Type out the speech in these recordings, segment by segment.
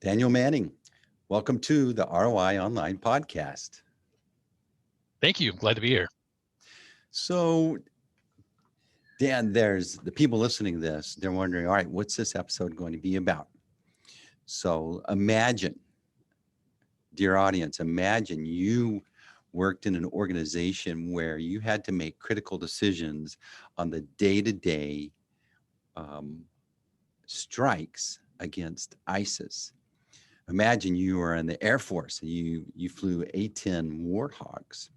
Daniel Manning, welcome to the ROI Online Podcast. Thank you. Glad to be here. So, Dan, there's the people listening to this, they're wondering, all right, what's this episode going to be about? So, imagine, dear audience, imagine you worked in an organization where you had to make critical decisions on the day-to-day strikes against ISIS. Imagine you were in the Air Force and you flew A-10 Warthogs.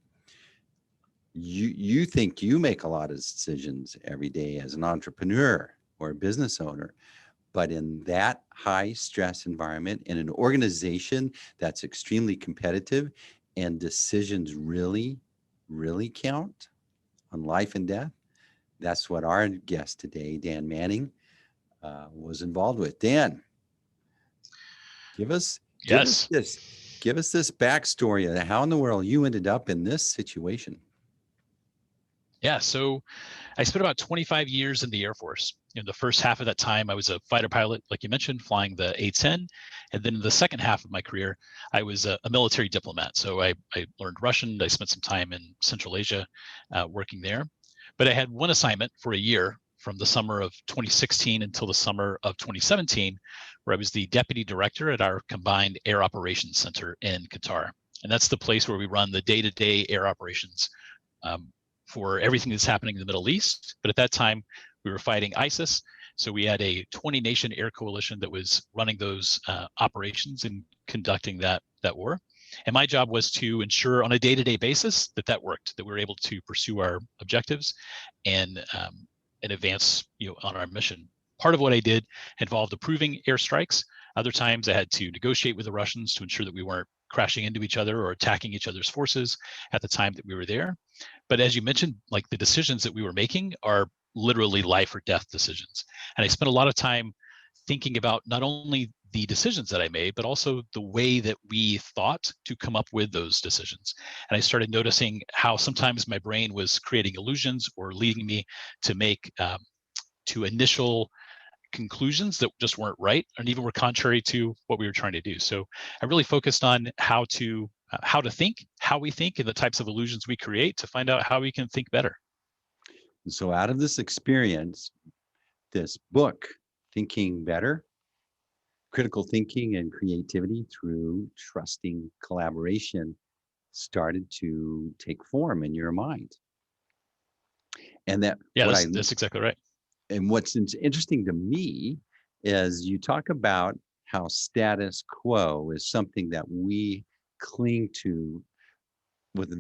You think you make a lot of decisions every day as an entrepreneur or a business owner, but in that high stress environment, in an organization that's extremely competitive and decisions really count on life and death, that's what our guest today, Dan Manning, was involved with. Dan, give us Yes. this backstory of how in the world you ended up in this situation. Yeah. So I spent about 25 years in the Air Force. In the first half of that time, I was a fighter pilot, like you mentioned, flying the A-10. And then in the second half of my career, I was a military diplomat. So I learned Russian. I spent some time in Central Asia working there. But I had one assignment for a year from the summer of 2016 until the summer of 2017, where I was the deputy director at our combined air operations center in Qatar. And that's the place where we run the day-to-day air operations for everything that's happening in the Middle East. But at that time, we were fighting ISIS. So we had a 20-nation air coalition that was running those operations and conducting that war. And my job was to ensure on a day-to-day basis that worked, that we were able to pursue our objectives and advance on our mission. Part of what I did involved approving airstrikes. Other times I had to negotiate with the Russians to ensure that we weren't crashing into each other or attacking each other's forces at the time that we were there. But as you mentioned, like the decisions that we were making are literally life or death decisions. And I spent a lot of time thinking about not only the decisions that I made, but also the way that we thought to come up with those decisions. And I started noticing how sometimes my brain was creating illusions or leading me to make to initial conclusions that just weren't right and even were contrary to what we were trying to do. So I really focused on how to think, how we think, and the types of illusions we create to find out how we can think better. And so out of this experience, this book, Thinking Better, Critical Thinking and Creativity Through Trusting Collaboration, started to take form in your mind. And that's exactly right. And what's interesting to me is you talk about how status quo is something that we cling to with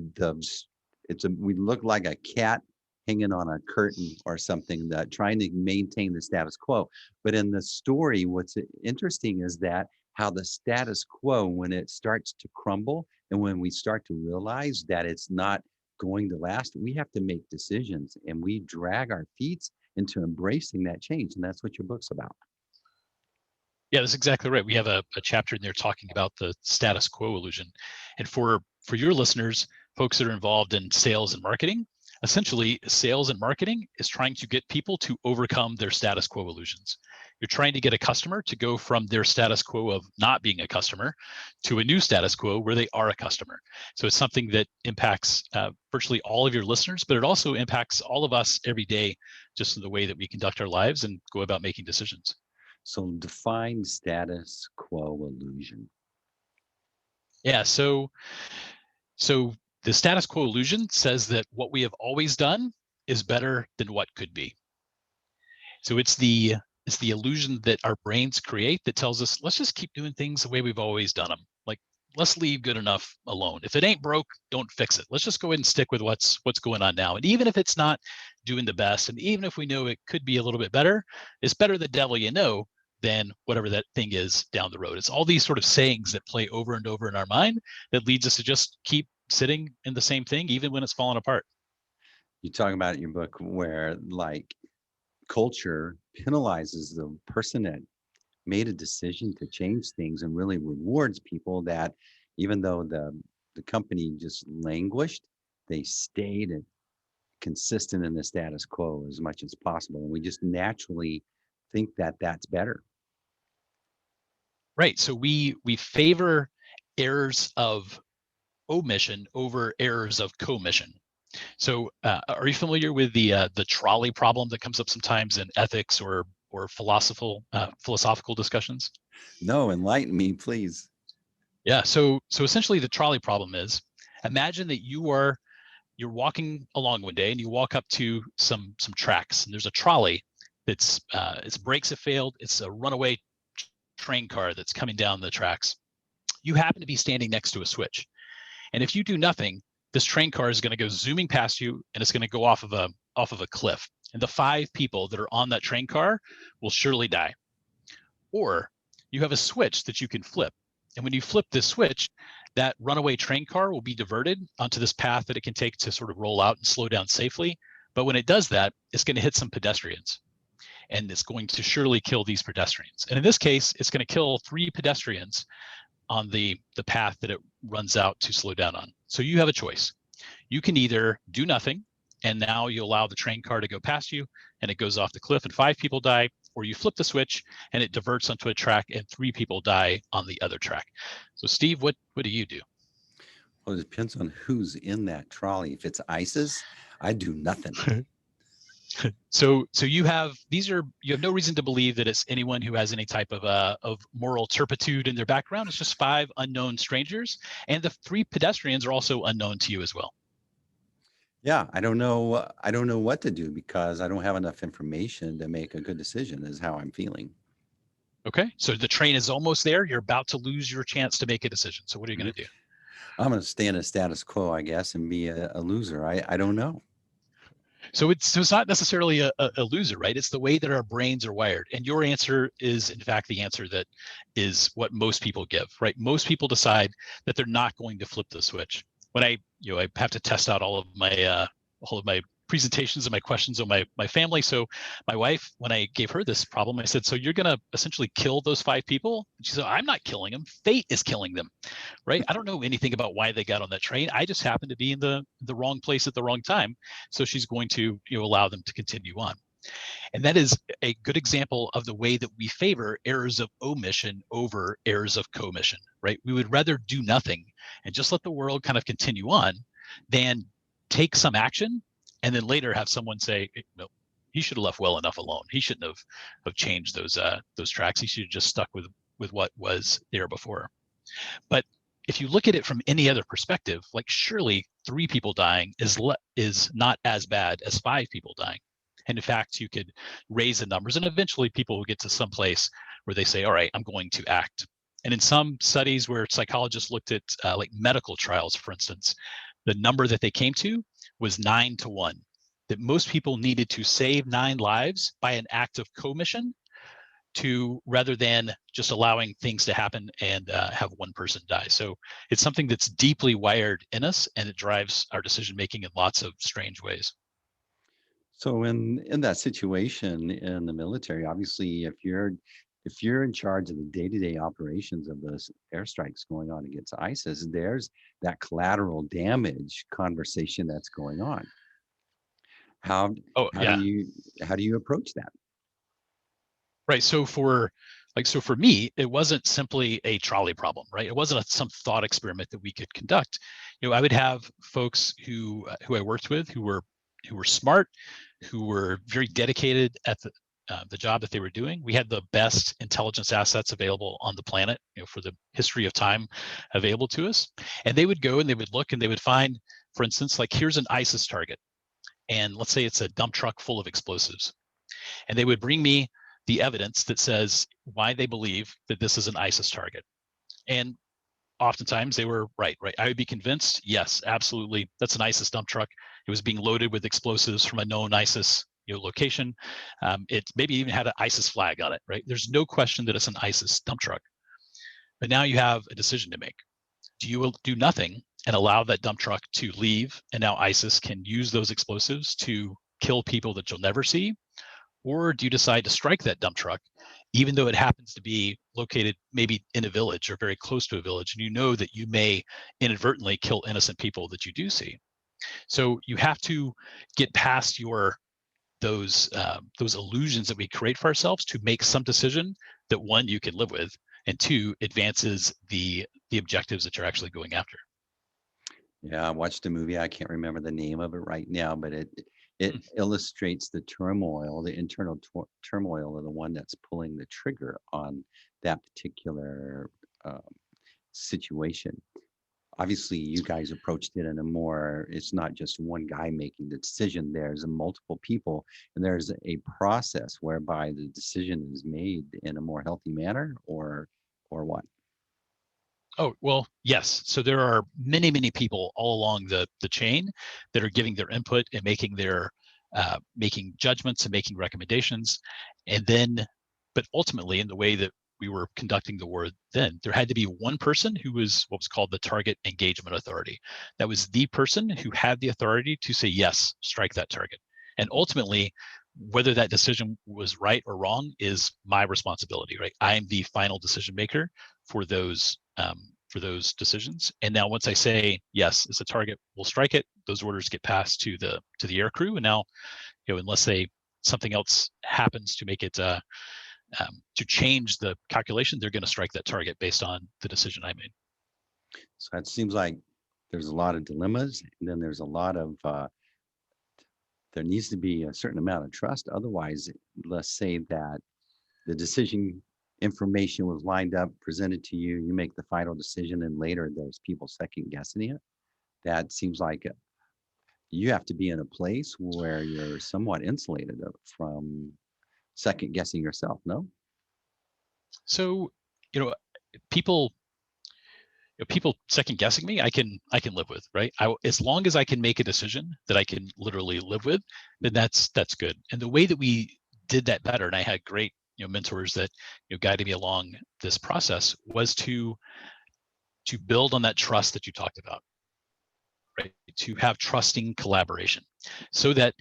we look like a cat hanging on a curtain or something, that trying to maintain the status quo. But in the story, what's interesting is that how the status quo, when it starts to crumble and when we start to realize that it's not going to last, we have to make decisions and we drag our feet into embracing that change. And that's what your book's about. Yeah, that's exactly right. We have a chapter in there talking about the status quo illusion. And for your listeners, folks that are involved in sales and marketing, essentially sales and marketing is trying to get people to overcome their status quo illusions. You're trying to get a customer to go from their status quo of not being a customer to a new status quo where they are a customer. So it's something that impacts virtually all of your listeners, but it also impacts all of us every day, just in the way that we conduct our lives and go about making decisions. So define status quo illusion. Yeah, so the status quo illusion says that what we have always done is better than what could be. So it's the illusion that our brains create that tells us, let's just keep doing things the way we've always done them. Like, let's leave good enough alone. If it ain't broke, don't fix it. Let's just go ahead and stick with what's going on now. And even if it's not doing the best, and even if we know it could be a little bit better, it's better the devil you know than whatever that thing is down the road. It's all these sort of sayings that play over and over in our mind that leads us to just keep sitting in the same thing, even when it's falling apart. You talk about in your book where like culture penalizes the person that made a decision to change things and really rewards people that even though the company just languished, they stayed consistent in the status quo as much as possible. And we just naturally think that that's better. Right. So we favor errors of omission over errors of commission. So are you familiar with the trolley problem that comes up sometimes in ethics or philosophical discussions? No, enlighten me, please. Yeah. So essentially, the trolley problem is, imagine that you're walking along one day and you walk up to some tracks, and there's a trolley that's its brakes have failed. It's a runaway train car that's coming down the tracks. You happen to be standing next to a switch, and if you do nothing, this train car is going to go zooming past you, and it's going to go off of a cliff. And the 5 people that are on that train car will surely die. Or you have a switch that you can flip, and when you flip this switch, that runaway train car will be diverted onto this path that it can take to sort of roll out and slow down safely. But when it does that, it's going to hit some pedestrians, and it's going to surely kill these pedestrians. And in this case, it's going to kill 3 pedestrians on the path that it runs out to slow down on. So you have a choice. You can either do nothing, and now you allow the train car to go past you, and it goes off the cliff and 5 people die, or you flip the switch and it diverts onto a track and 3 people die on the other track. So Steve, what do you do? Well, it depends on who's in that trolley. If it's ISIS, I do nothing. So you have no reason to believe that it's anyone who has any type of moral turpitude in their background. It's just 5 unknown strangers, and the 3 pedestrians are also unknown to you as well. Yeah, I don't know what to do because I don't have enough information to make a good decision is how I'm feeling. Okay, so the train is almost there. You're about to lose your chance to make a decision. So what are you going to do? I'm going to stay in a status quo, I guess, and be a loser. I don't know. So it's not necessarily a loser, right? It's the way that our brains are wired. And your answer is, in fact, the answer that is what most people give, right? Most people decide that they're not going to flip the switch. When I have to test out all of my presentations and my questions on my family. So my wife, when I gave her this problem, I said, so you're going to essentially kill those 5 people? And she said, I'm not killing them. Fate is killing them, right? I don't know anything about why they got on that train. I just happened to be in the wrong place at the wrong time. So she's going to allow them to continue on. And that is a good example of the way that we favor errors of omission over errors of commission, right? We would rather do nothing and just let the world kind of continue on than take some action and then later have someone say, no, he should have left well enough alone. He shouldn't have changed those tracks. He should have just stuck with what was there before. But if you look at it from any other perspective, like surely 3 people dying is not as bad as 5 people dying. And in fact, you could raise the numbers, and eventually people will get to some place where they say, all right, I'm going to act. And in some studies where psychologists looked at like medical trials, for instance, the number that they came to was 9-1, that most people needed to save 9 lives by an act of commission rather than just allowing things to happen and have 1 person die. So it's something that's deeply wired in us, and it drives our decision making in lots of strange ways. So in that situation in the military, obviously, if you're in charge of the day-to-day operations of those airstrikes going on against ISIS, there's that collateral damage conversation that's going on. How do you approach that? Right. So for me, it wasn't simply a trolley problem, right? It wasn't some thought experiment that we could conduct. I would have folks who I worked with who were smart, who were very dedicated at the job that they were doing. We had the best intelligence assets available on the planet, for the history of time available to us. And they would go and they would look and they would find, for instance, like here's an ISIS target. And let's say it's a dump truck full of explosives. And they would bring me the evidence that says why they believe that this is an ISIS target. And oftentimes they were right. I would be convinced, yes, absolutely, that's an ISIS dump truck. It was being loaded with explosives from a known ISIS location. It maybe even had an ISIS flag on it, right? There's no question that it's an ISIS dump truck. But now you have a decision to make. Do you do nothing and allow that dump truck to leave, and now ISIS can use those explosives to kill people that you'll never see? Or do you decide to strike that dump truck, even though it happens to be located maybe in a village or very close to a village, and you know that you may inadvertently kill innocent people that you do see? So you have to get past those illusions that we create for ourselves to make some decision that, one, you can live with, and two, advances the objectives that you're actually going after. Yeah, I watched a movie. I can't remember the name of it right now, but it illustrates the turmoil, the internal turmoil of the one that's pulling the trigger on that particular situation. Obviously, you guys approached it in a more, it's not just one guy making the decision. There's multiple people, and there's a process whereby the decision is made in a more healthy manner, or what? Oh, well, yes. So there are many, many people all along the chain that are giving their input and making their making judgments and making recommendations. And then, but ultimately, in the way that we were conducting the war then, there had to be one person who was what was called the target engagement authority. That was the person who had the authority to say, yes, strike that target. And ultimately, whether that decision was right or wrong is my responsibility, right? I am the final decision maker for those decisions. And now once I say, yes, it's a target, we'll strike it, those orders get passed to the air crew. And now, unless something else happens to make it to change the calculation, they're going to strike that target based on the decision I made. So it seems like there's a lot of dilemmas, and then there's a lot of there needs to be a certain amount of trust. Otherwise, let's say that the decision information was lined up, presented to you, you make the final decision, and later there's people second guessing it. That seems like you have to be in a place where you're somewhat insulated from second guessing yourself, no? So, people people second guessing me, I can live with, right? As long as I can make a decision that I can literally live with, then that's good. And the way that we did that better, and I had great mentors that guided me along this process, was to build on that trust that you talked about, right? To have trusting collaboration, so that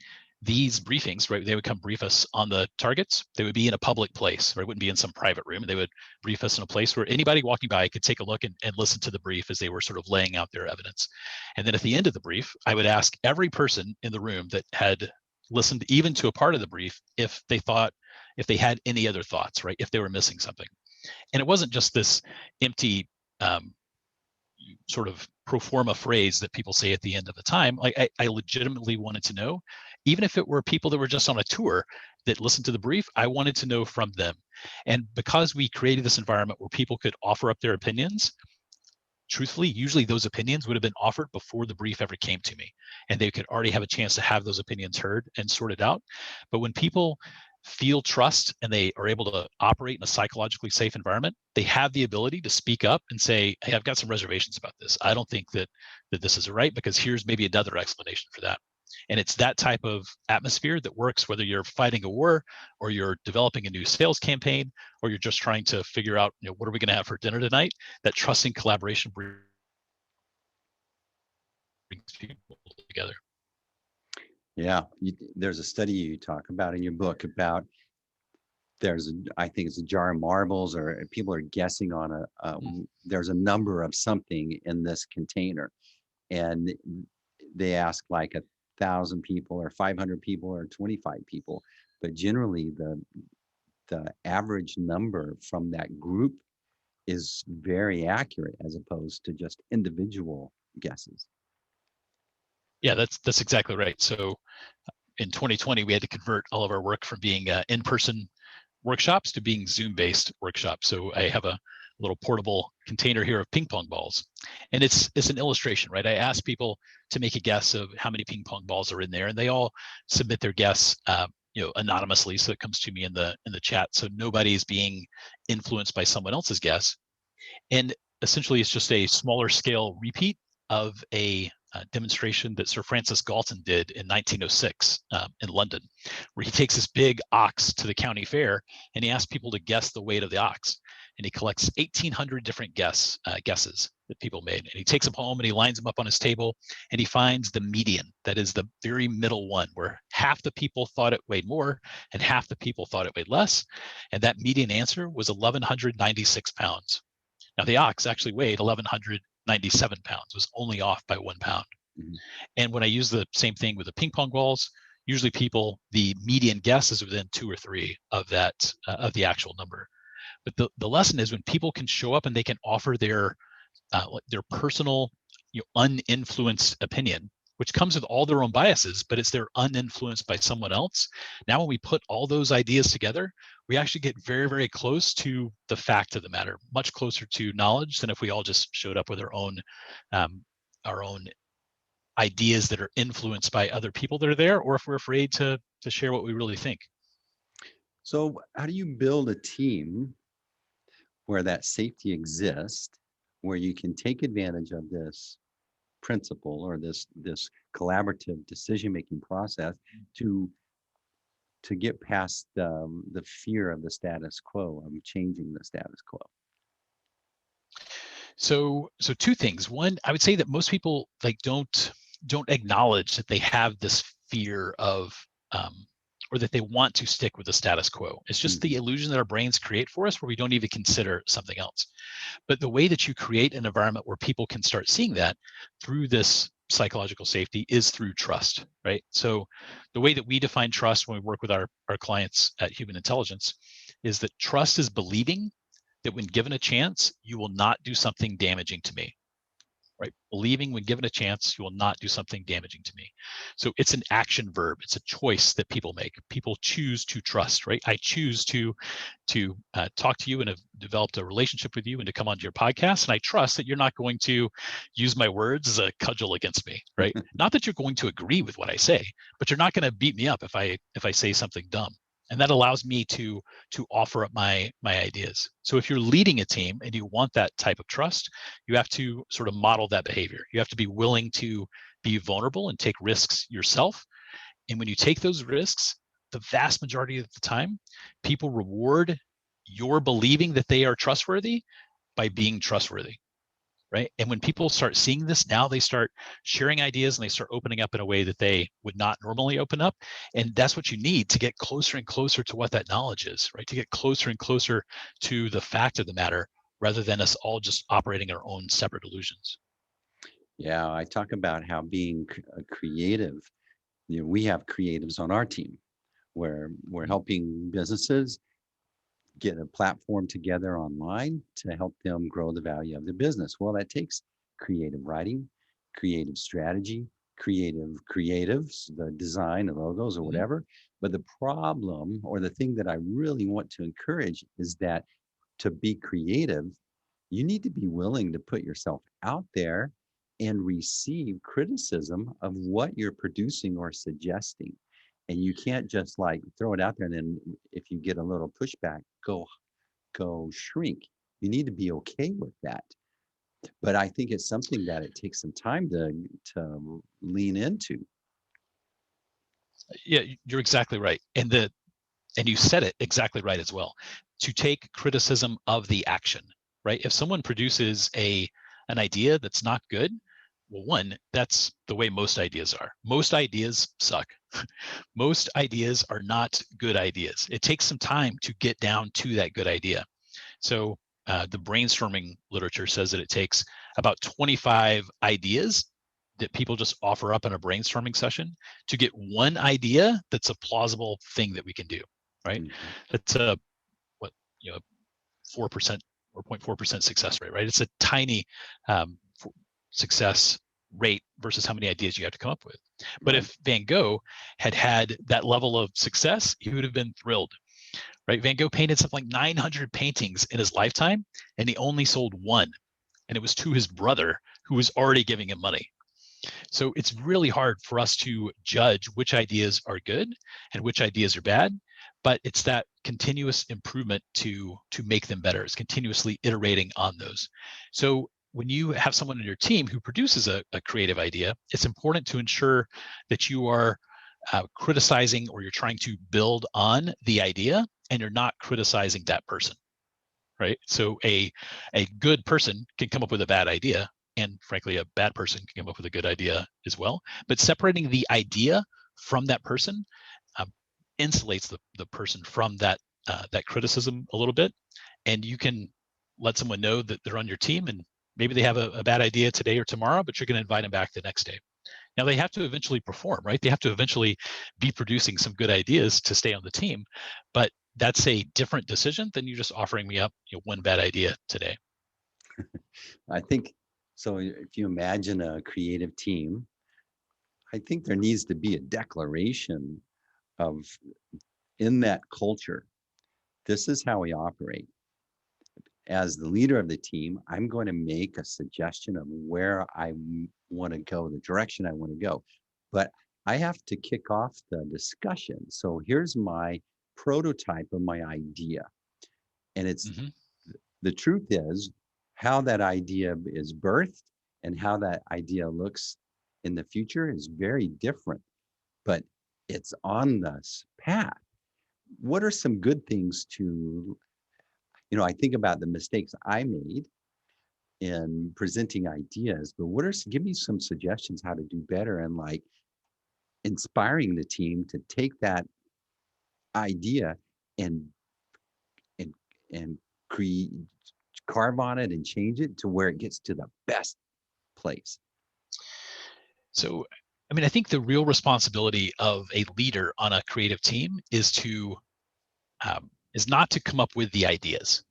these briefings, right, they would come brief us on the targets. They would be in a public place, right? It wouldn't be in some private room. They would brief us in a place where anybody walking by could take a look and listen to the brief as they were sort of laying out their evidence. And then at the end of the brief, I would ask every person in the room that had listened even to a part of the brief if they had any other thoughts, right? If they were missing something. And it wasn't just this empty sort of pro forma phrase that people say at the end of the time. Like I legitimately wanted to know, even if it were people that were just on a tour that listened to the brief, I wanted to know from them. And because we created this environment where people could offer up their opinions, truthfully, usually those opinions would have been offered before the brief ever came to me, and they could already have a chance to have those opinions heard and sorted out. But when people feel trust and they are able to operate in a psychologically safe environment, they have the ability to speak up and say, hey, I've got some reservations about this. I don't think that this is right, because here's maybe another explanation for that. And it's that type of atmosphere that works whether you're fighting a war, or you're developing a new sales campaign, or you're just trying to figure out, what are we going to have for dinner tonight? That trusting collaboration brings people together. Yeah, there's a study you talk about in your book about I think it's a jar of marbles, or people are guessing on there's a number of something in this container, and they ask like 1,000 people or 500 people or 25 people, but generally the average number from that group is very accurate, as opposed to just individual guesses. Yeah, that's exactly right. So in 2020, we had to convert all of our work from being in-person workshops to being Zoom-based workshops. So I have a little portable container here of ping pong balls, and it's an illustration, right? I ask people to make a guess of how many ping pong balls are in there, and they all submit their guess, anonymously. So it comes to me in the chat, so nobody's being influenced by someone else's guess. And essentially, it's just a smaller scale repeat of a demonstration that Sir Francis Galton did in 1906 in London, where he takes this big ox to the county fair and he asks people to guess the weight of the ox. And he collects 1,800 different guesses that people made. And he takes them home and he lines them up on his table, and he finds the median, that is the very middle one, where half the people thought it weighed more and half the people thought it weighed less. And that median answer was 1,196 pounds. Now, the ox actually weighed 1,197 pounds, was only off by 1 pound. Mm-hmm. And when I use the same thing with the ping pong balls, usually the median guess is within 2 or 3 of that, of the actual number. But the lesson is when people can show up and they can offer their personal, uninfluenced opinion, which comes with all their own biases, but it's they're uninfluenced by someone else. Now, when we put all those ideas together, we actually get very, very close to the fact of the matter, much closer to knowledge than if we all just showed up with our own ideas that are influenced by other people that are there, or if we're afraid to share what we really think. So how do you build a team where that safety exists, where you can take advantage of this principle or this collaborative decision-making process to get past the fear of the status quo, of changing the status quo? So two things. One, I would say that most people don't acknowledge that they have this fear of or that they want to stick with the status quo. It's just the illusion that our brains create for us where we don't even consider something else. But the way that you create an environment where people can start seeing that through this psychological safety is through trust, right? So the way that we define trust when we work with our clients at Human Intelligence is that trust is believing that when given a chance, you will not do something damaging to me. Right? Believing when given a chance, you will not do something damaging to me. So it's an action verb. It's a choice that people make. People choose to trust, right? I choose to talk to you and have developed a relationship with you and to come onto your podcast. And I trust that you're not going to use my words as a cudgel against me, right? Not that you're going to agree with what I say, but you're not going to beat me up if I say something dumb. And that allows me to offer up my ideas. So if you're leading a team and you want that type of trust, you have to sort of model that behavior. You have to be willing to be vulnerable and take risks yourself. And when you take those risks, the vast majority of the time, people reward your believing that they are trustworthy by being trustworthy. Right. And when people start seeing this, now they start sharing ideas and they start opening up in a way that they would not normally open up. And that's what you need to get closer and closer to what that knowledge is, right? To get closer and closer to the fact of the matter, rather than us all just operating our own separate illusions. Yeah, I talk about how being creative, we have creatives on our team where we're helping businesses get a platform together online to help them grow the value of the business. Well, that takes creative writing, creative strategy, creatives, the design of logos or whatever. But the problem, or the thing that I really want to encourage, is that to be creative, you need to be willing to put yourself out there and receive criticism of what you're producing or suggesting. And you can't just throw it out there and then if you get a little pushback, go shrink. You need to be okay with that. But I think it's something that it takes some time to lean into. Yeah, you're exactly right. And you said it exactly right as well. To take criticism of the action, right? If someone produces an idea that's not good, well, one, that's the way most ideas are. Most ideas suck. Most ideas are not good ideas. It takes some time to get down to that good idea. So the brainstorming literature says that it takes about 25 ideas that people just offer up in a brainstorming session to get one idea that's a plausible thing that we can do, right? That's a 4% or 0.4% success rate, right? It's a tiny success rate versus how many ideas you have to come up with. But if Van Gogh had that level of success, he would have been thrilled, right? Van Gogh painted something like 900 paintings in his lifetime, and he only sold one, and it was to his brother who was already giving him money. So it's really hard for us to judge which ideas are good and which ideas are bad, but it's that continuous improvement to make them better. It's continuously iterating on those. So when you have someone in your team who produces a creative idea, it's important to ensure that you are criticizing or you're trying to build on the idea and you're not criticizing that person, right? So a good person can come up with a bad idea, and frankly, a bad person can come up with a good idea as well. But separating the idea from that person insulates the person from that criticism a little bit, and you can let someone know that they're on your team and maybe they have a bad idea today or tomorrow, but you're going to invite them back the next day. Now they have to eventually perform, right? They have to eventually be producing some good ideas to stay on the team, but that's a different decision than you just offering me up one bad idea today. I think so. If you imagine a creative team, I think there needs to be a declaration of in that culture, this is how we operate. As the leader of the team, I'm going to make a suggestion of where I want to go, the direction I want to go. But I have to kick off the discussion. So here's my prototype of my idea. And it's Mm-hmm. the truth is how that idea is birthed and how that idea looks in the future is very different, but it's on this path. What are some good things to, I think about the mistakes I made in presenting ideas, but give me some suggestions how to do better and like inspiring the team to take that idea and and and create carve on it and change it to where it gets to the best place. So, I mean, I think the real responsibility of a leader on a creative team is not to come up with the ideas,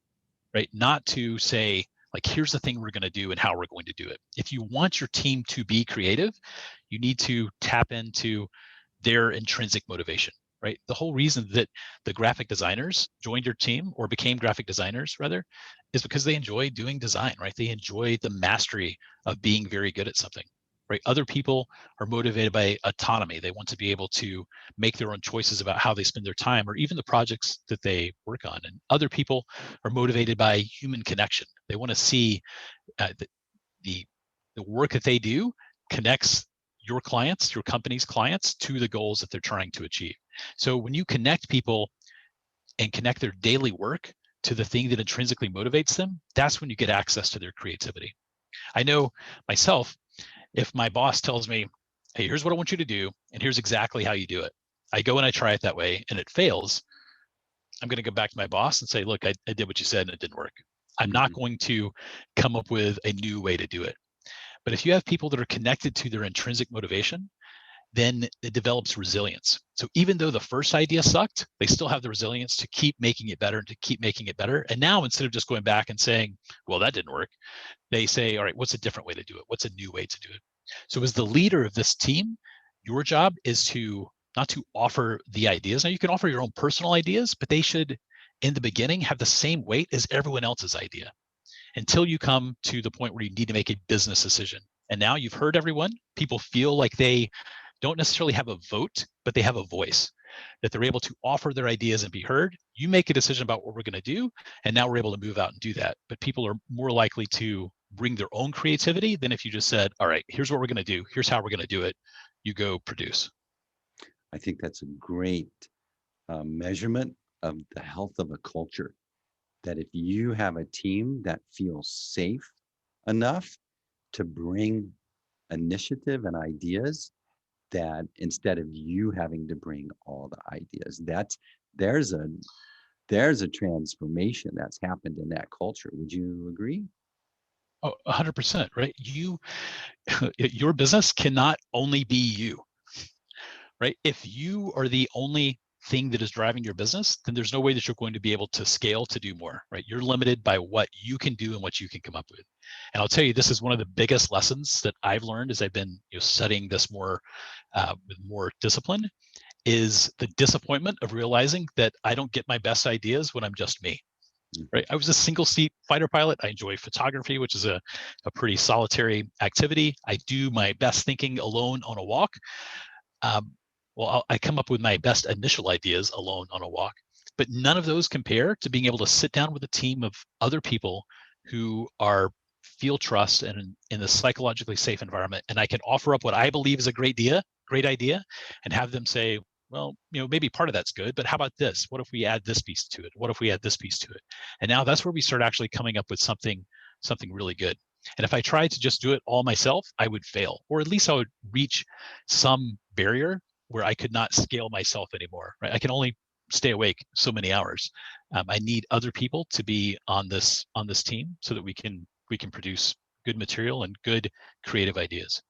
right? Not to say, like, here's the thing we're going to do and how we're going to do it. If you want your team to be creative, you need to tap into their intrinsic motivation, right? The whole reason that the graphic designers joined your team or became graphic designers rather is because they enjoy doing design, right? They enjoy the mastery of being very good at something, right? Other people are motivated by autonomy. They want to be able to make their own choices about how they spend their time or even the projects that they work on. And other people are motivated by human connection. They want to see the work that they do connects your clients, your company's clients, to the goals that they're trying to achieve. So when you connect people and connect their daily work to the thing that intrinsically motivates them, that's when you get access to their creativity. I know myself, if my boss tells me, hey, here's what I want you to do, and here's exactly how you do it, I go and I try it that way and it fails, I'm going to go back to my boss and say, look, I did what you said and it didn't work. I'm not going to come up with a new way to do it. But if you have people that are connected to their intrinsic motivation, then it develops resilience. So even though the first idea sucked, they still have the resilience to keep making it better, to keep making it better. And now instead of just going back and saying, well, that didn't work, they say, all right, what's a different way to do it? What's a new way to do it? So as the leader of this team, your job is to not to offer the ideas. Now you can offer your own personal ideas, but they should, in the beginning, have the same weight as everyone else's idea until you come to the point where you need to make a business decision. And now you've heard everyone. People feel like they don't necessarily have a vote, but they have a voice, that they're able to offer their ideas and be heard. You make a decision about what we're going to do, and now we're able to move out and do that. But people are more likely to bring their own creativity than if you just said, all right, here's what we're going to do. Here's how we're going to do it. You go produce. I think that's a great measurement of the health of a culture. That if you have a team that feels safe enough to bring initiative and ideas, that instead of you having to bring all the ideas, there's a there's a transformation that's happened in that culture. Would you agree? Oh, 100%, right? Your business cannot only be you, right? If you are the only thing that is driving your business, then there's no way that you're going to be able to scale to do more, right? You're limited by what you can do and what you can come up with. And I'll tell you, this is one of the biggest lessons that I've learned as I've been studying this more with more discipline, is the disappointment of realizing that I don't get my best ideas when I'm just me. Right. I was a single seat fighter pilot. I enjoy photography, which is a pretty solitary activity. I do my best thinking alone on a walk. I come up with my best initial ideas alone on a walk, but none of those compare to being able to sit down with a team of other people who feel trust and in a psychologically safe environment. And I can offer up what I believe is a great idea, and have them say, well, maybe part of that's good, but how about this? What if we add this piece to it? What if we add this piece to it? And now that's where we start actually coming up with something really good. And if I tried to just do it all myself, I would fail, or at least I would reach some barrier where I could not scale myself anymore, right? I can only stay awake so many hours. I need other people to be on this team so that we can produce good material and good creative ideas.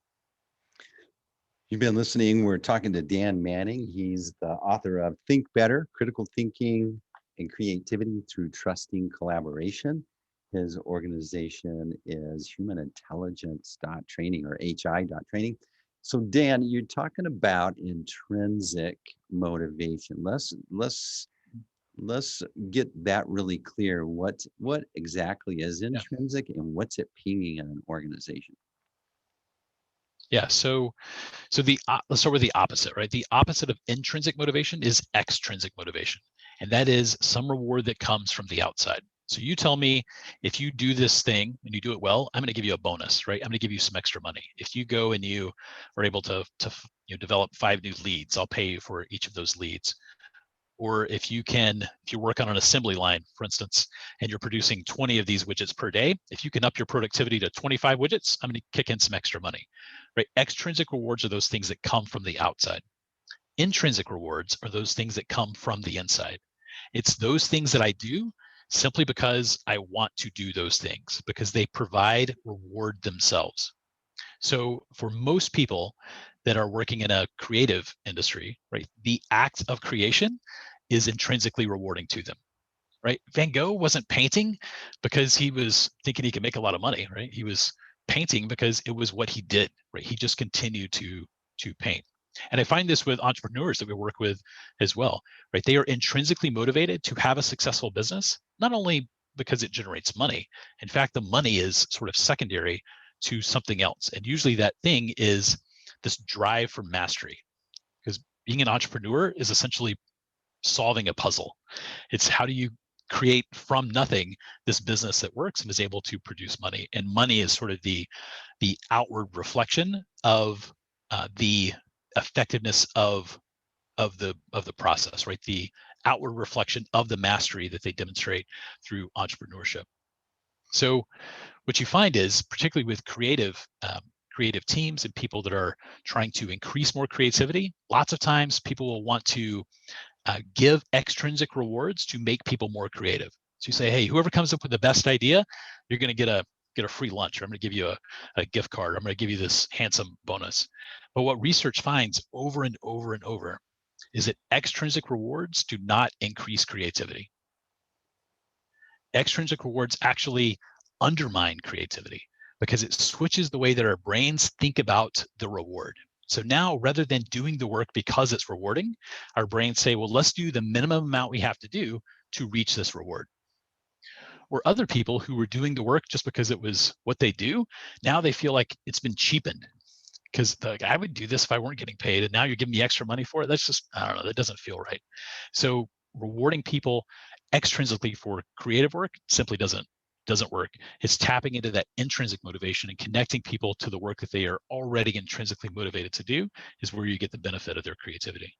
You've been listening. We're talking to Dan Manning. He's the author of Think Better, Critical Thinking and creativity through trusting collaboration. His organization is Human Intelligence Training, or HI Training. So Dan, you're talking about intrinsic motivation. Let's get that really clear. What exactly is Yeah. intrinsic and what's it pinging in an organization? Yeah. So let's start with the opposite, right? The opposite of intrinsic motivation is extrinsic motivation, and that is some reward that comes from the outside. So you tell me, if you do this thing and you do it well, I'm going to give you a bonus, right? I'm going to give you some extra money. If you go and you are able to develop 5 new leads, I'll pay you for each of those leads. Or if you work on an assembly line, for instance, and you're producing 20 of these widgets per day, if you can up your productivity to 25 widgets, I'm going to kick in some extra money, right? Extrinsic rewards are those things that come from the outside. Intrinsic rewards are those things that come from the inside. It's those things that I do simply because I want to do those things, because they provide reward themselves. So for most people that are working in a creative industry, right, the act of creation is intrinsically rewarding to them, right? Van Gogh wasn't painting because he was thinking he could make a lot of money, right? He was painting because it was what he did, right? He just continued to paint. And I find this with entrepreneurs that we work with as well, right? They are intrinsically motivated to have a successful business, not only because it generates money. In fact, the money is sort of secondary to something else. And usually that thing is this drive for mastery, because being an entrepreneur is essentially solving a puzzle. It's how do you create from nothing this business that works and is able to produce money. And money is sort of the outward reflection of the effectiveness of the process, right? The outward reflection of the mastery that they demonstrate through entrepreneurship. So what you find is, particularly with creative teams and people that are trying to increase more creativity, lots of times people will want to give extrinsic rewards to make people more creative. So you say, hey, whoever comes up with the best idea, you're going to get a free lunch, or I'm going to give you a gift card, or I'm going to give you this handsome bonus. But what research finds over and over and over is that extrinsic rewards do not increase creativity. Extrinsic rewards actually undermine creativity because it switches the way that our brains think about the reward. So now, rather than doing the work because it's rewarding, our brains say, well, let's do the minimum amount we have to do to reach this reward. Or other people who were doing the work just because it was what they do, now they feel like it's been cheapened, because I would do this if I weren't getting paid, and now you're giving me extra money for it. That's just, I don't know, that doesn't feel right. So rewarding people extrinsically for creative work simply doesn't work. It's tapping into that intrinsic motivation and connecting people to the work that they are already intrinsically motivated to do is where you get the benefit of their creativity.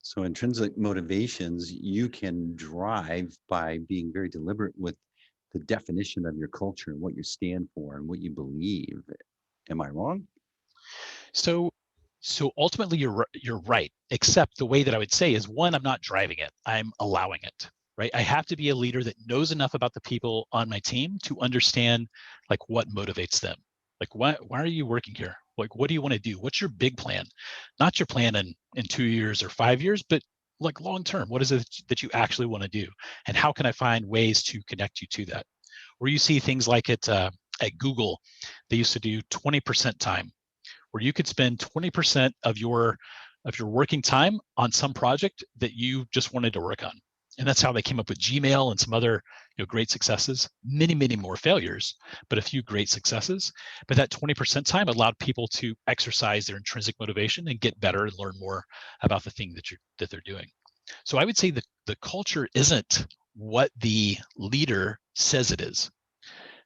So intrinsic motivations you can drive by being very deliberate with the definition of your culture and what you stand for and what you believe. Am I wrong? So ultimately you're right, except the way that I would say is, one, I'm not driving it, I'm allowing it, right? I have to be a leader that knows enough about the people on my team to understand like what motivates them. Like, why are you working here? Like, what do you want to do? What's your big plan? Not your plan in 2 years or 5 years, but like long term, what is it that you actually want to do? And how can I find ways to connect you to that? Where you see things like at Google, they used to do 20% time, where you could spend 20% of your working time on some project that you just wanted to work on. And that's how they came up with Gmail and some other great successes. Many more failures, but a few great successes. But that 20% time allowed people to exercise their intrinsic motivation and get better and learn more about the thing that they're doing. So I would say the culture isn't what the leader says it is.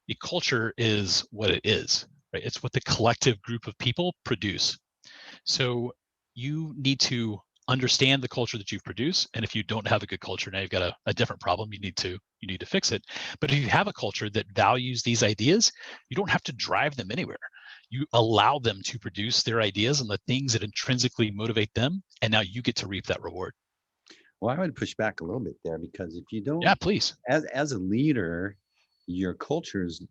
The culture is what it is, right? It's what the collective group of people produce. So you need to understand the culture that you've produced. And if you don't have a good culture, now you've got a different problem. You need to fix it. But if you have a culture that values these ideas, you don't have to drive them anywhere. You allow them to produce their ideas and the things that intrinsically motivate them. And now you get to reap that reward. Well, I would push back a little bit there, because if you Yeah, don't, please. as a leader, your culture is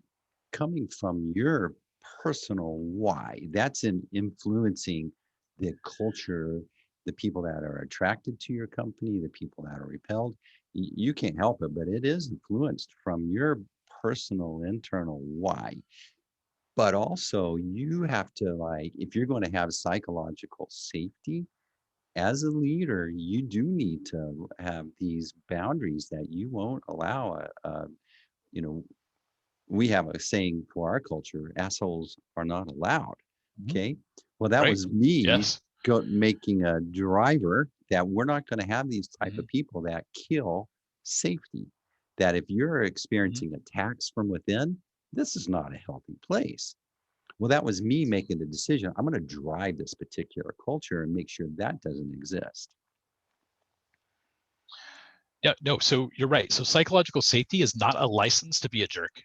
coming from your personal why. That's in influencing the culture, the people that are attracted to your company, the people that are repelled. you can't help it, but it is influenced from your personal internal why. But also you have to, like, if you're going to have psychological safety as a leader, you do need to have these boundaries that you won't allow you know, we have a saying for our culture, assholes are not allowed. Mhm. Okay. Well, that Right. was me Yes. making a driver that we're not going to have these type Mhm. of people that kill safety. That if you're Mhm. experiencing attacks from within, this is not a healthy place. Well, that was me making the decision. I'm going to drive this particular culture and make sure that doesn't exist. Yeah, no, so you're right. So psychological safety is not a license to be a jerk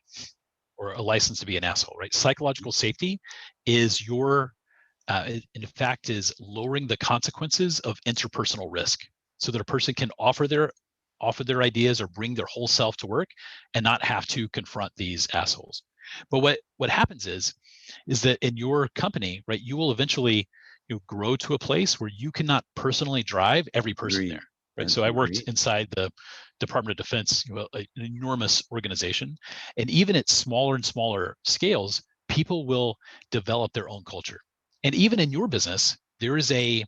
or a license to be an asshole, right? Psychological safety is in fact, is lowering the consequences of interpersonal risk so that a person can offer their ideas or bring their whole self to work and not have to confront these assholes. But what happens is that in your company, right, you will eventually grow to a place where you cannot personally drive every person there. Agreed. Right. So I worked Agreed. inside the Department of Defense, an enormous organization. And even at smaller and smaller scales, people will develop their own culture. And even in your business, there is a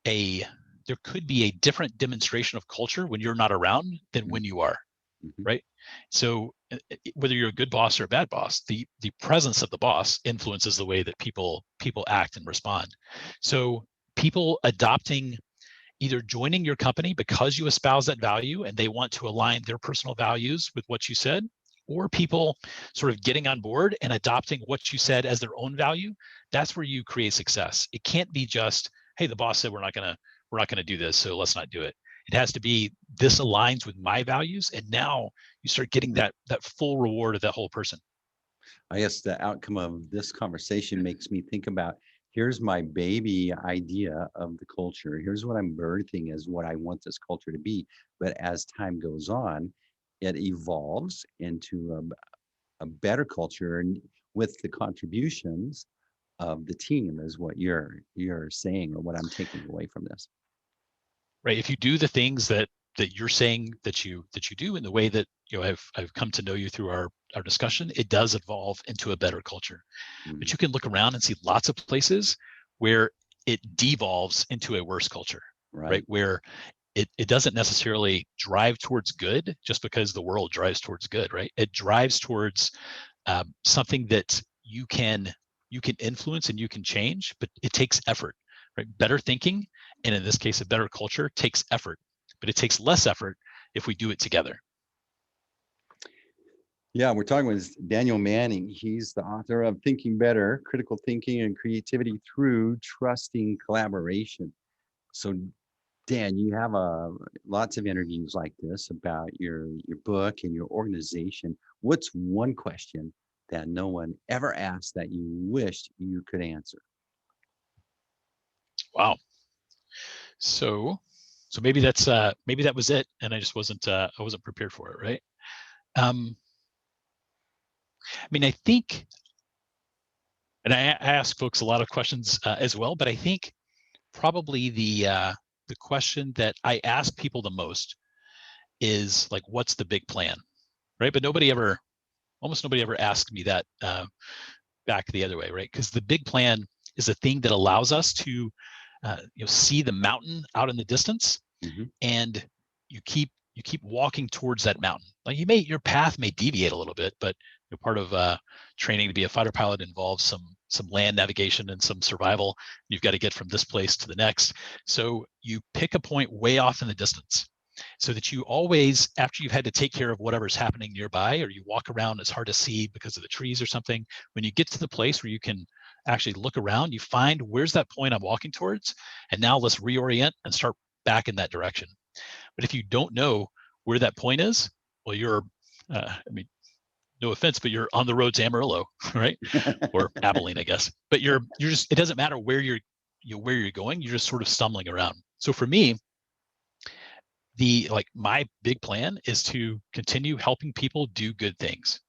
there could be a different demonstration of culture when you're not around than when you are, Mm-hmm. right? So whether you're a good boss or a bad boss, the presence of the boss influences the way that people act and respond. So people adopting, either joining your company because you espouse that value and they want to align their personal values with what you said, or people sort of getting on board and adopting what you said as their own value, that's where you create success. It can't be just, hey, the boss said we're not gonna do this, so let's not do it. It has to be, this aligns with my values, and now you start getting that full reward of that whole person. I guess the outcome of this conversation makes me think about, here's my baby idea of the culture. Here's what I'm birthing as what I want this culture to be. But as time goes on, it evolves into a better culture, and with the contributions of the team is what you're saying, or what I'm taking away from this. Right? If you do the things that you're saying that you do in the way that I've come to know you through our discussion, it does evolve into a better culture. But Mhm. you can look around and see lots of places where it devolves into a worse culture, right? Right. Where it doesn't necessarily drive towards good just because the world drives towards good, right? It drives towards something that you can influence and you can change, but it takes effort, right? Better thinking, and in this case, a better culture, takes effort, but it takes less effort if we do it together. Yeah, we're talking with Daniel Manning. He's the author of Thinking Better, Critical Thinking and Creativity Through Trusting Collaboration. So, Dan, you have lots of interviews like this about your book and your organization. What's one question that no one ever asked that you wished you could answer? Wow. So maybe that was it, and I wasn't prepared for it, right? I mean, I think, and I ask folks a lot of questions as well, but I think probably the question that I ask people the most is like, what's the big plan, right? But almost nobody ever asked me that back the other way, right? Because the big plan is a thing that allows us to see the mountain out in the distance, Hmm. and you keep walking towards that mountain. Like your path may deviate a little bit, but part of training to be a fighter pilot involves some land navigation and some survival. You've got to get from this place to the next. So you pick a point way off in the distance, so that you always, after you've had to take care of whatever's happening nearby, or you walk around, it's hard to see because of the trees or something, when you get to the place where you can actually look around, you find, where's that point I'm walking towards, and now let's reorient and start back in that direction. But if you don't know where that point is, well, I mean, no offense, but you're on the road to Amarillo, right? Or Abilene, I guess. But you're just, it doesn't matter where where you're going, you're just sort of stumbling around. So for me, my big plan is to continue helping people do good things,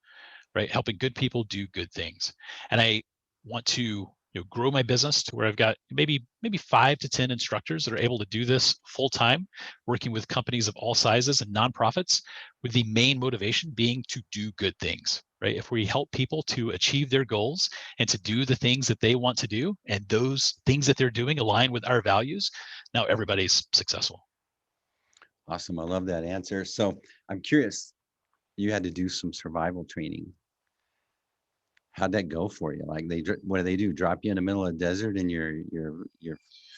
right? Helping good people do good things. And I want to grow my business to where I've got maybe 5 to 10 instructors that are able to do this full time, working with companies of all sizes and nonprofits, with the main motivation being to do good things, right? If we help people to achieve their goals and to do the things that they want to do, and those things that they're doing align with our values, now everybody's successful. Awesome. I love that answer. So I'm curious, you had to do some survival training. How'd that go for you? Like what do they do? Drop you in the middle of the desert in your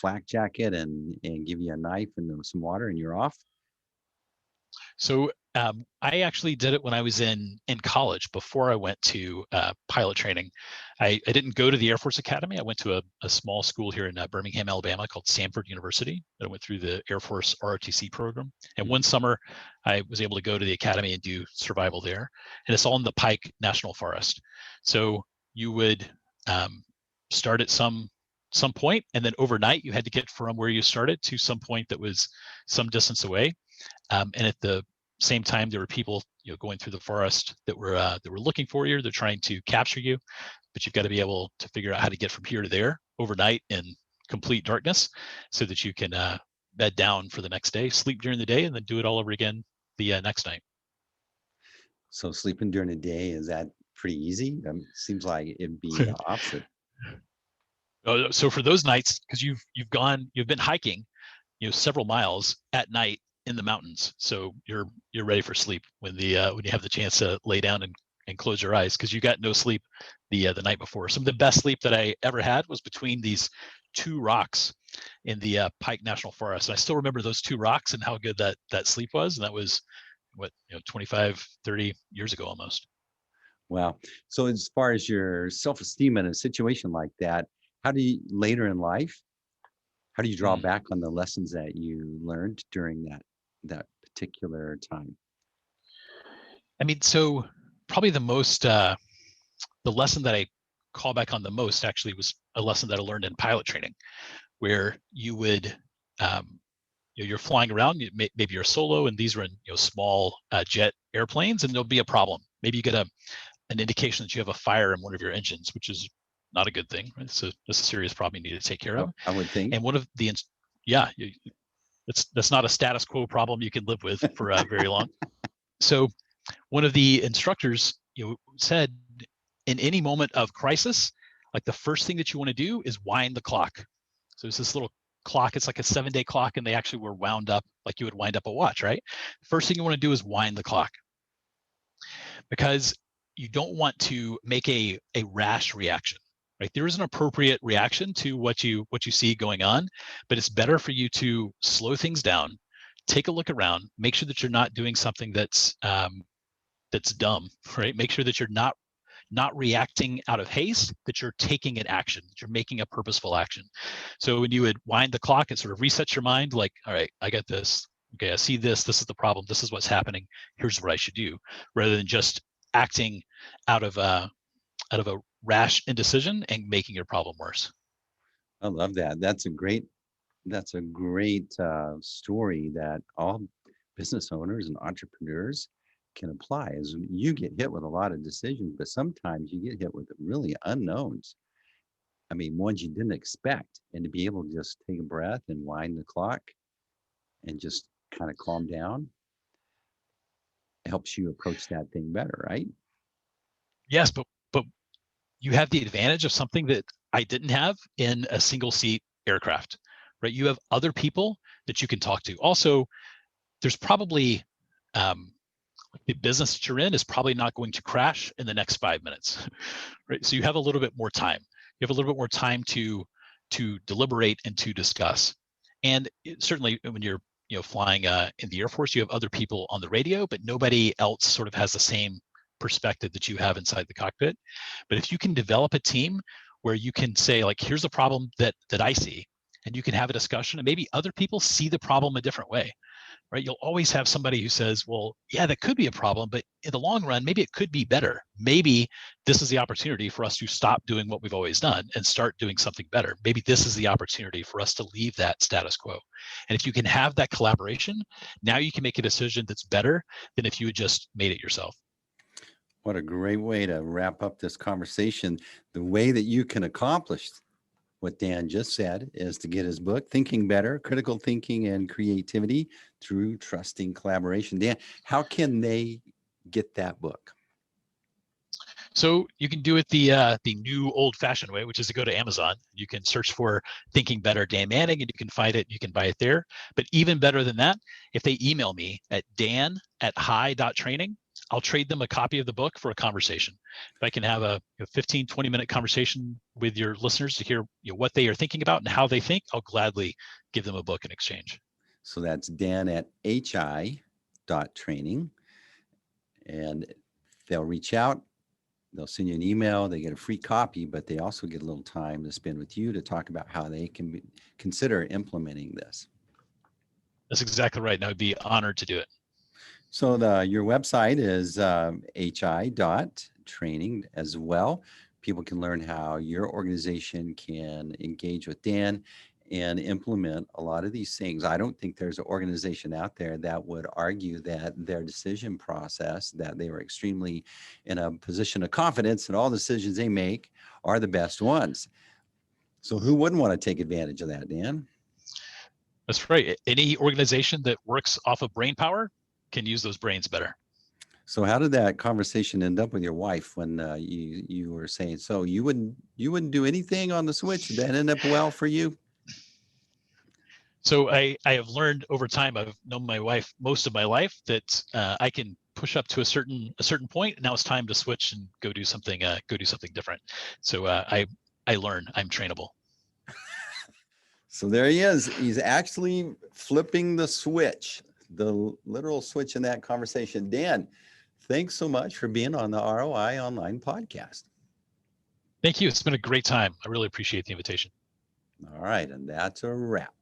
flak jacket and give you a knife and some water and you're off? So I actually did it when I was in college before I went to pilot training. I didn't go to the Air Force Academy. I went to a small school here in Birmingham, Alabama called Samford University. I went through the Air Force ROTC program. And one summer, I was able to go to the academy and do survival there. And it's all in the Pike National Forest. So you would start at some point, and then overnight you had to get from where you started to some point that was some distance away. And at the same time, there were people, going through the forest that were looking for you. They're trying to capture you, but you've got to be able to figure out how to get from here to there overnight in complete darkness, so that you can bed down for the next day, sleep during the day, and then do it all over again the next night. So sleeping during the day, is that pretty easy? Seems like it'd be the opposite. So for those nights, because you've been hiking, several miles at night in the mountains, so you're ready for sleep when you have the chance to lay down and close your eyes, because you got no sleep the night before. Some of the best sleep that I ever had was between these two rocks in the Pike National Forest. And I still remember those two rocks and how good that sleep was. And that was 25, 30 years ago almost. Wow. So as far as your self-esteem in a situation like that, how do you later in life, how do you draw back on the lessons that you learned during that particular time? I mean, so probably the lesson that I call back on the most actually was a lesson that I learned in pilot training, where you would, you're flying around, maybe you're solo, and these are in small jet airplanes, and there'll be a problem. Maybe you get an indication that you have a fire in one of your engines, which is not a good thing, right? So that's a serious problem you need to take care of. I would think. And one of the, that's not a status quo problem you can live with for very long. So one of the instructors, said, in any moment of crisis, like the first thing that you want to do is wind the clock. So it's this little clock. It's like a 7-day clock, and they actually were wound up like you would wind up a watch, right? First thing you want to do is wind the clock, because you don't want to make a rash reaction, right? There is an appropriate reaction to what you see going on, but it's better for you to slow things down, take a look around, make sure that you're not doing something that's dumb, right? Make sure that you're not reacting out of haste, that you're taking an action, that you're making a purposeful action. So when you would wind the clock, it sort of resets your mind, like, all right, I got this. Okay, I see this. This is the problem. This is what's happening. Here's what I should do, rather than just acting out of a rash indecision and making your problem worse. I love that. That's a great story that all business owners and entrepreneurs can apply. As you get hit with a lot of decisions, but sometimes you get hit with really unknowns. I mean, ones you didn't expect, and to be able to just take a breath and wind the clock and just kind of calm down helps you approach that thing better, right? Yes, but you have the advantage of something that I didn't have in a single seat aircraft, right? You have other people that you can talk to. Also, there's probably the business that you're in is probably not going to crash in the next 5 minutes, right? So you have a little bit more time. You have a little bit more time to deliberate and to discuss. And certainly when you're flying in the Air Force, you have other people on the radio, but nobody else sort of has the same perspective that you have inside the cockpit. But if you can develop a team where you can say, like, here's a problem that I see, and you can have a discussion, and maybe other people see the problem a different way, right? You'll always have somebody who says, well, yeah, that could be a problem, but in the long run, maybe it could be better. Maybe this is the opportunity for us to stop doing what we've always done and start doing something better. Maybe this is the opportunity for us to leave that status quo. And if you can have that collaboration, now you can make a decision that's better than if you had just made it yourself. What a great way to wrap up this conversation. The way that you can accomplish what Dan just said is to get his book, Thinking Better, Critical Thinking and Creativity Through Trusting Collaboration. Dan, how can they get that book? So you can do it the new old-fashioned way, which is to go to Amazon. You can search for Thinking Better Dan Manning, and you can find it. You can buy it there. But even better than that, if they email me at dan@hi.training, I'll trade them a copy of the book for a conversation. If I can have a 15, 20-minute conversation with your listeners to hear what they are thinking about and how they think, I'll gladly give them a book in exchange. So that's dan@hi.training. And they'll reach out. They'll send you an email. They get a free copy, but they also get a little time to spend with you to talk about how they can consider implementing this. That's exactly right. And I would be honored to do it. So your website is hi.training as well. People can learn how your organization can engage with Dan and implement a lot of these things. I don't think there's an organization out there that would argue that their decision process, that they were extremely in a position of confidence and all decisions they make are the best ones. So who wouldn't want to take advantage of that, Dan? That's right. Any organization that works off of brain power can use those brains better. So how did that conversation end up with your wife when you were saying, so you wouldn't do anything on the switch? Did that end up well for you? So I have learned over time, I've known my wife most of my life, that I can push up to a certain point. And now it's time to switch and go do something different. So I learn. I'm trainable. So there he is. He's actually flipping the switch, the literal switch in that conversation. Dan, thanks so much for being on the ROI Online Podcast. Thank you. It's been a great time. I really appreciate the invitation. All right. And that's a wrap.